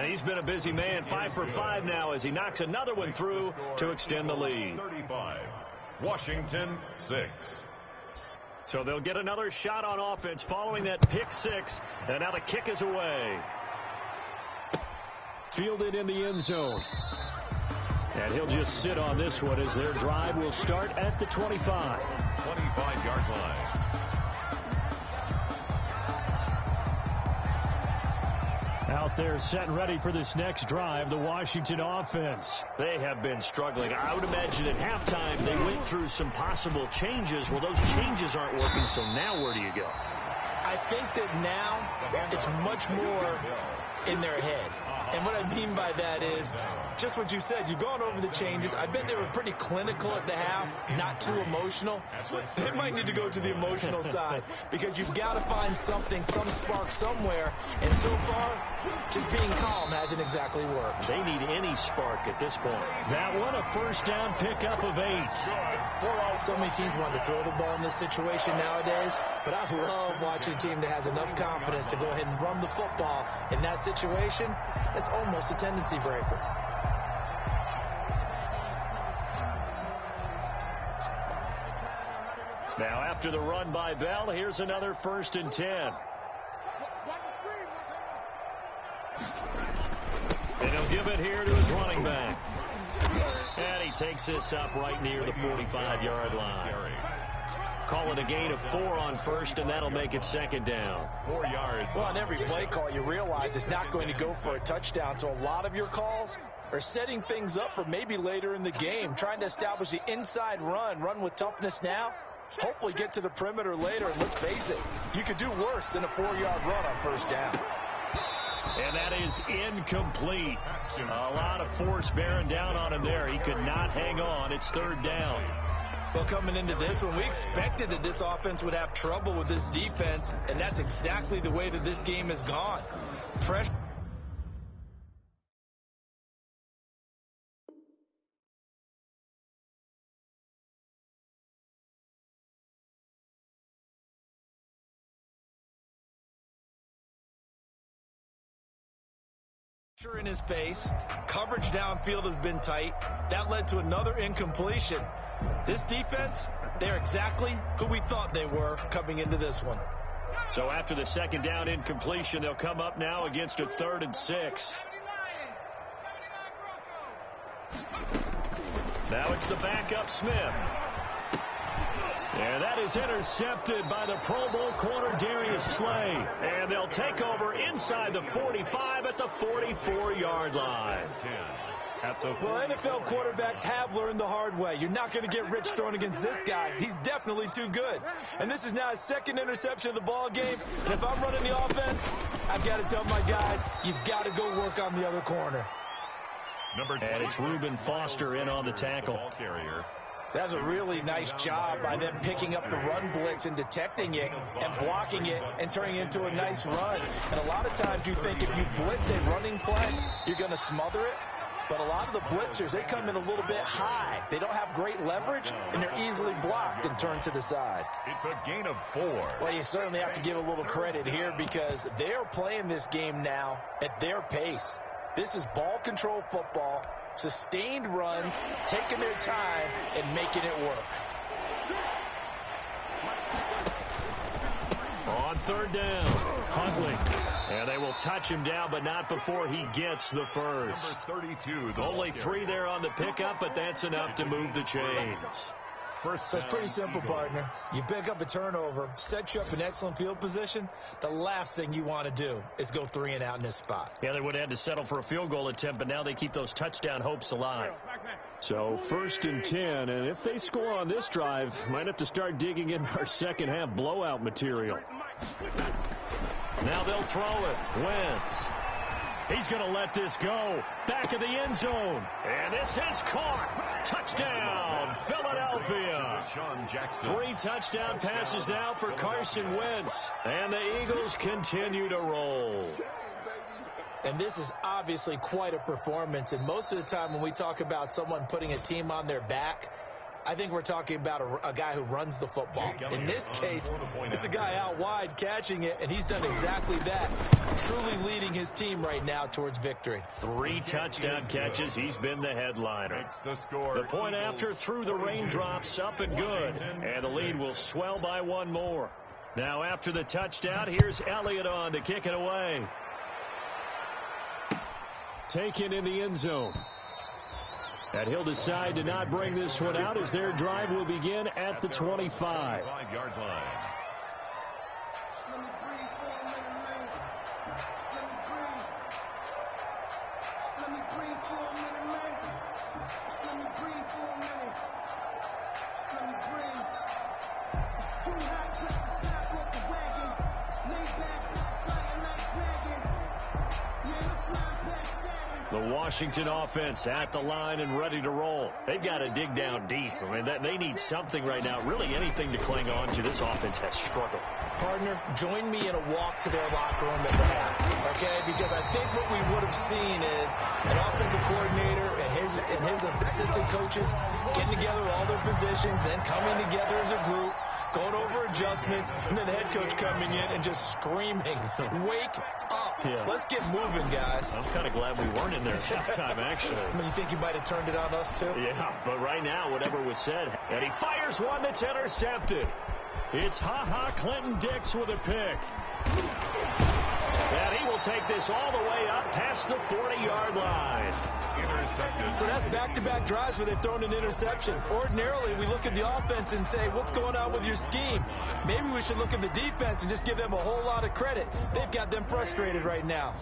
he's been a busy man. 5 for 5 now as he knocks another one through to extend the lead. 35. Washington 6. So they'll get another shot on offense following that pick 6. And now the kick is away. Fielded in the end zone. And he'll just sit on this one as their drive will start at the 25. 25-yard line. Out there set and ready for this next drive, the Washington offense. They have been struggling. I would imagine at halftime they went through some possible changes. Well, those changes aren't working, so now where do you go? I think that now it's much more in their head. And what I mean by that is just what you said. You've gone over the changes. I bet they were pretty clinical at the half, not too emotional. They might need to go to the emotional side because you've got to find something, some spark somewhere. And so far, just being calm hasn't exactly worked. They need any spark at this point. That one, a first down pickup of 8. So many teams want to throw the ball in this situation nowadays, but I love watching a team that has enough confidence to go ahead and run the football in that situation. That's almost a tendency breaker. Now after the run by Bell, here's another 1st and 10. And he'll give it here to his running back. And he takes this up right near the 45-yard line. Call it a gain of 4 on first, and that'll make it 2nd down. 4 yards. Well, on every play call, you realize it's not going to go for a touchdown. So a lot of your calls are setting things up for maybe later in the game, trying to establish the inside run with toughness now, hopefully get to the perimeter later. And let's face it, you could do worse than a 4-yard run on first down. And that is incomplete. A lot of force bearing down on him there. He could not hang on. It's 3rd down. Well, coming into this one, we expected that this offense would have trouble with this defense, and that's exactly the way that this game has gone. Pressure. In his face, coverage downfield has been tight. That led to another incompletion. This defense, they're exactly who we thought they were coming into this one. So after the 2nd down incompletion, they'll come up now against a 3rd and 6. Now it's the backup Smith. And that is intercepted by the Pro Bowl corner Darius Slay. And they'll take over inside the 45 at the 44-yard line. Well, NFL quarterbacks have learned the hard way. You're not going to get rich throwing against this guy. He's definitely too good. And this is now his 2nd interception of the ball game. And if I'm running the offense, I've got to tell my guys, you've got to go work on the other corner. And it's Reuben Foster in on the tackle. That's a really nice job by them picking up the run blitz and detecting it and blocking it and turning it into a nice run. And a lot of times you think if you blitz a running play, you're going to smother it. But a lot of the blitzers, they come in a little bit high. They don't have great leverage, and they're easily blocked and turned to the side. It's a gain of 4. Well, you certainly have to give a little credit here because they're playing this game now at their pace. This is ball control football, sustained runs, taking their time, and making it work. On 3rd down, Huntley. And they will touch him down, but not before he gets the first. Number 32. Only 3 there on the pickup, but that's enough to move the chains. So it's pretty simple, partner. You pick up a turnover, set you up in excellent field position. The last thing you want to do is go 3 and out in this spot. Yeah, they would have had to settle for a field goal attempt, but now they keep those touchdown hopes alive. So 1st and 10, and if they score on this drive, might have to start digging in our second half blowout material. Now they'll throw it. Wentz. He's going to let this go. Back of the end zone. And this is caught. Touchdown, Philadelphia. 3 touchdown passes now for Carson Wentz. And the Eagles continue to roll. And this is obviously quite a performance. And most of the time when we talk about someone putting a team on their back, I think we're talking about a guy who runs the football. In this case, it's a guy out wide catching it, and he's done exactly that, truly leading his team right now towards victory. 3 touchdown catches. He's been the headliner. The point after through the raindrops, up and good. And the lead will swell by 1 more. Now after the touchdown, here's Elliott on to kick it away. Taken in the end zone. And he'll decide to not bring this one out as their drive will begin at the 25-yard line. The Washington offense at the line and ready to roll. They've got to dig down deep. I mean, they need something right now, really anything to cling on to. This offense has struggled. Partner, join me in a walk to their locker room at the half, okay? Because I think what we would have seen is an offensive coordinator and his assistant coaches getting together all their positions, then coming together as a group, going over adjustments, and then the head coach coming in and just screaming, wake up. Yeah. Let's get moving, guys. I'm kind of glad we weren't in there at halftime, actually. I mean, you think you might have turned it on us, too? Yeah, but right now, whatever was said, and he fires one that's intercepted. It's Clinton Dix with a pick. And he will take this all the way up past the 40-yard line. So that's back-to-back drives where they've thrown an interception. Ordinarily, we look at the offense and say, what's going on with your scheme? Maybe we should look at the defense and just give them a whole lot of credit. They've got them frustrated right now.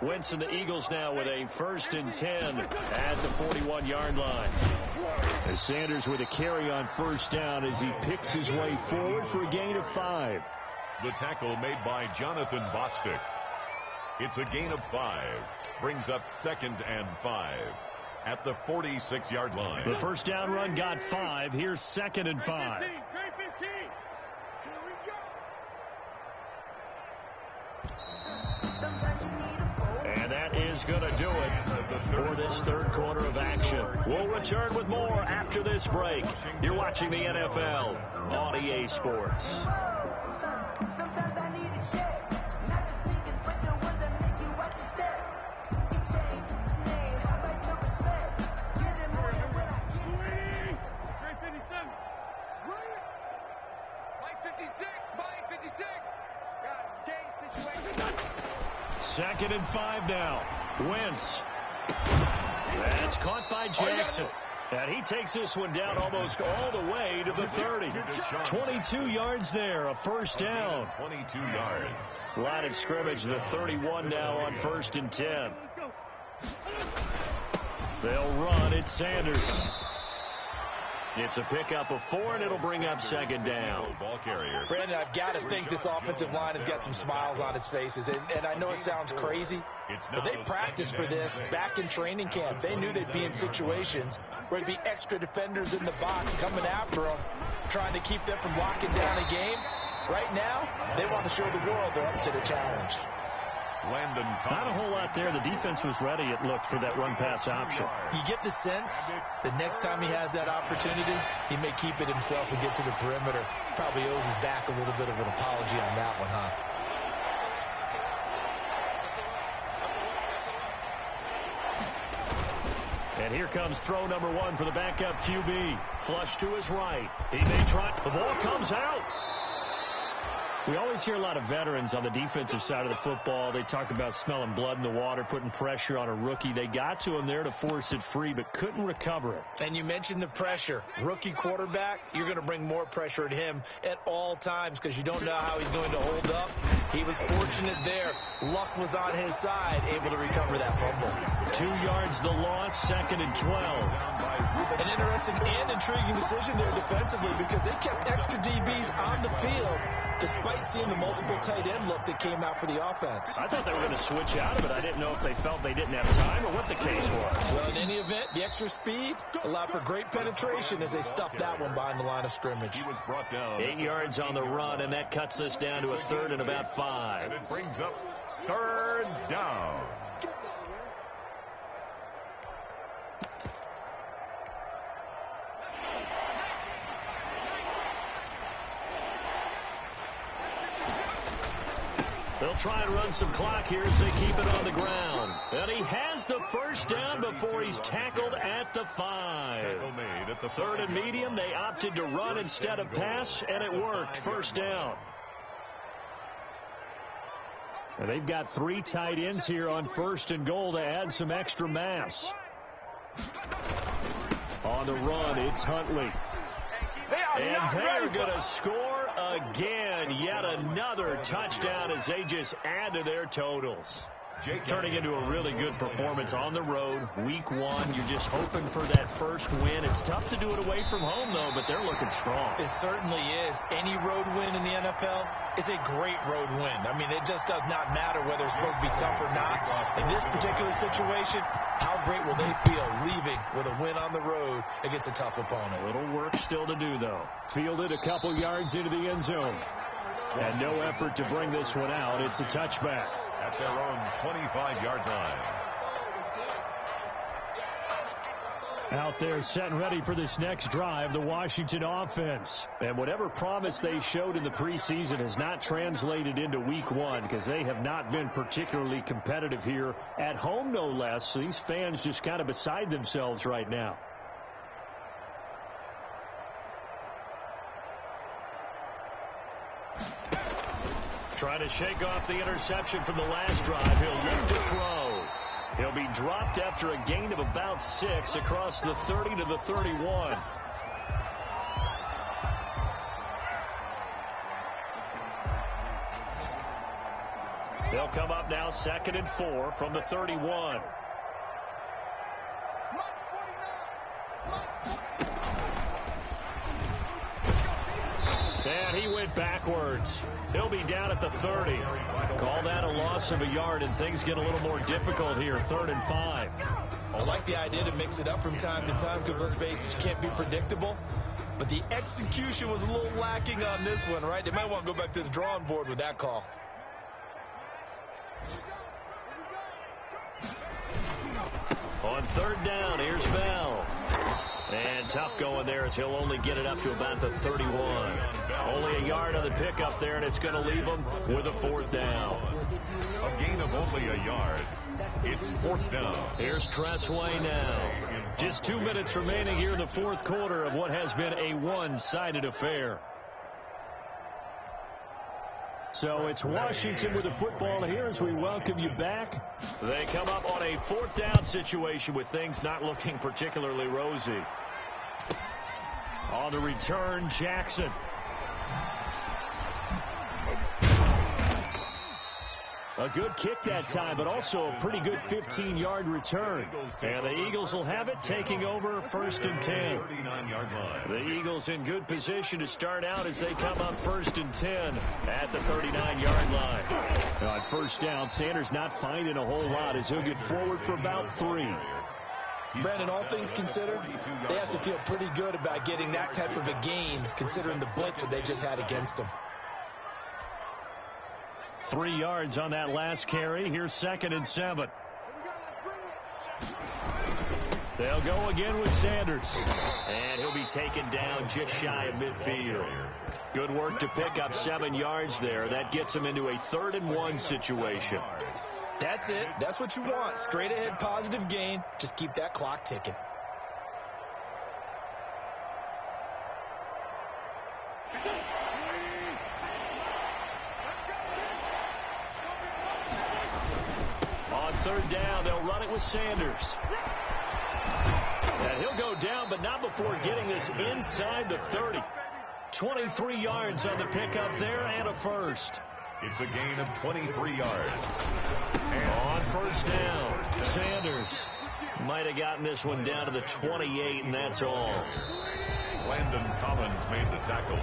Wentz and the Eagles now with a 1st and 10 at the 41-yard line. As Sanders with a carry on 1st down as he picks his way forward for a gain of 5. The tackle made by Jonathan Bostic. It's a gain of 5. Brings up 2nd and 5 at the 46-yard line. The 1st down run got 5. Here's 2nd and 5. And that is going to do it for this 3rd quarter of action. We'll return with more after this break. You're watching the NFL on EA Sports. Second and 5 now. Wentz. That's caught by Jackson. And he takes this one down almost all the way to the 30. 22 yards there, a 1st down. 22 yards. Line of scrimmage, the 31 now on 1st and 10. They'll run. It's Sanders. It's a pickup of 4, and it'll bring up 2nd down. Ball carrier. Brandon, I've got to think this offensive line has got some smiles on its faces. And I know it sounds crazy, but they practiced for this back in training camp. They knew they'd be in situations where there'd be extra defenders in the box coming after them, trying to keep them from locking down a game. Right now, they want to show the world they're up to the challenge. Not a whole lot there. The defense was ready, it looked, for that run-pass option. You get the sense that next time he has that opportunity, he may keep it himself and get to the perimeter. Probably owes his back a little bit of an apology on that one, huh? And here comes throw number 1 for the backup QB. Flush to his right. He may try. The ball comes out. We always hear a lot of veterans on the defensive side of the football. They talk about smelling blood in the water, putting pressure on a rookie. They got to him there to force it free, but couldn't recover it. And you mentioned the pressure. Rookie quarterback, you're going to bring more pressure at him at all times because you don't know how he's going to hold up. He was fortunate there. Luck was on his side, able to recover that fumble. 2 yards the loss, 2nd and 12. An interesting and intriguing decision there defensively because they kept extra DBs on the field despite seeing the multiple tight end look that came out for the offense. I thought they were going to switch out of it. I didn't know if they felt they didn't have time or what the case was. Well, in any event, the extra speed allowed for great penetration as they stuffed that one behind the line of scrimmage. He was brought down. 8 yards on the run, and that cuts us down to a 3rd and about 5. And it brings up 3rd down. They'll try and run some clock here as they keep it on the ground. And he has the first down before he's tackled at the 5. Tackle made at the 3rd and medium. They opted to run instead of pass, and it worked. First down. And they've got 3 tight ends here on 1st and goal to add some extra mass. On the run, it's Huntley. And they're going to score again. Yet another touchdown as they just add to their totals. Turning into a really good performance on the road. Week 1, you're just hoping for that first win. It's tough to do it away from home, though, but they're looking strong. It certainly is. Any road win in the NFL is a great road win. I mean, it just does not matter whether it's supposed to be tough or not. In this particular situation, how great will they feel leaving with a win on the road against a tough opponent? A little work still to do, though. Fielded a couple yards into the end zone. And no effort to bring this one out. It's a touchback. At their own 25-yard line. Out there set and ready for this next drive, the Washington offense. And whatever promise they showed in the preseason has not translated into week 1 because they have not been particularly competitive here at home, no less. So these fans just kind of beside themselves right now. Trying to shake off the interception from the last drive. He'll look to throw. He'll be dropped after a gain of about 6 across the 30 to the 31. They'll come up now 2nd and 4 from the 31. And he went backwards. He'll be down at the 30. Call that a loss of a yard, and things get a little more difficult here. 3rd and 5. I like the idea to mix it up from time to time because, let's face it, you can't be predictable. But the execution was a little lacking on this one, right? They might want to go back to the drawing board with that call. On 3rd down, here's Bell. And tough going there as he'll only get it up to about the 31. Only a yard on the pickup there, and it's going to leave him with a 4th down. A gain of only a yard. It's 4th down. Here's Tressway now. Just 2 minutes remaining here in the 4th quarter of what has been a one-sided affair. So it's Washington with the football here as we welcome you back. They come up on a 4th down situation with things not looking particularly rosy. On the return, Jackson. A good kick that time, but also a pretty good 15-yard return. And the Eagles will have it, taking over 1st and 10. The Eagles in good position to start out as they come up 1st and 10 at the 39-yard line. On 1st down, Sanders not finding a whole lot as he'll get forward for about 3. Brandon, all things considered, they have to feel pretty good about getting that type of a gain considering the blitz that they just had against them. 3 yards on that last carry. Here's 2nd and 7. They'll go again with Sanders. And he'll be taken down just shy of midfield. Good work to pick up 7 yards there. That gets him into a 3rd and 1 situation. That's it. That's what you want. Straight ahead positive gain. Just keep that clock ticking. On 3rd down, they'll run it with Sanders. And he'll go down, but not before getting this inside the 30. 23 yards on the pickup there and a first. It's a gain of 23 yards. And on 1st down, Sanders might have gotten this one down to the 28, and that's all. Landon Collins made the tackle.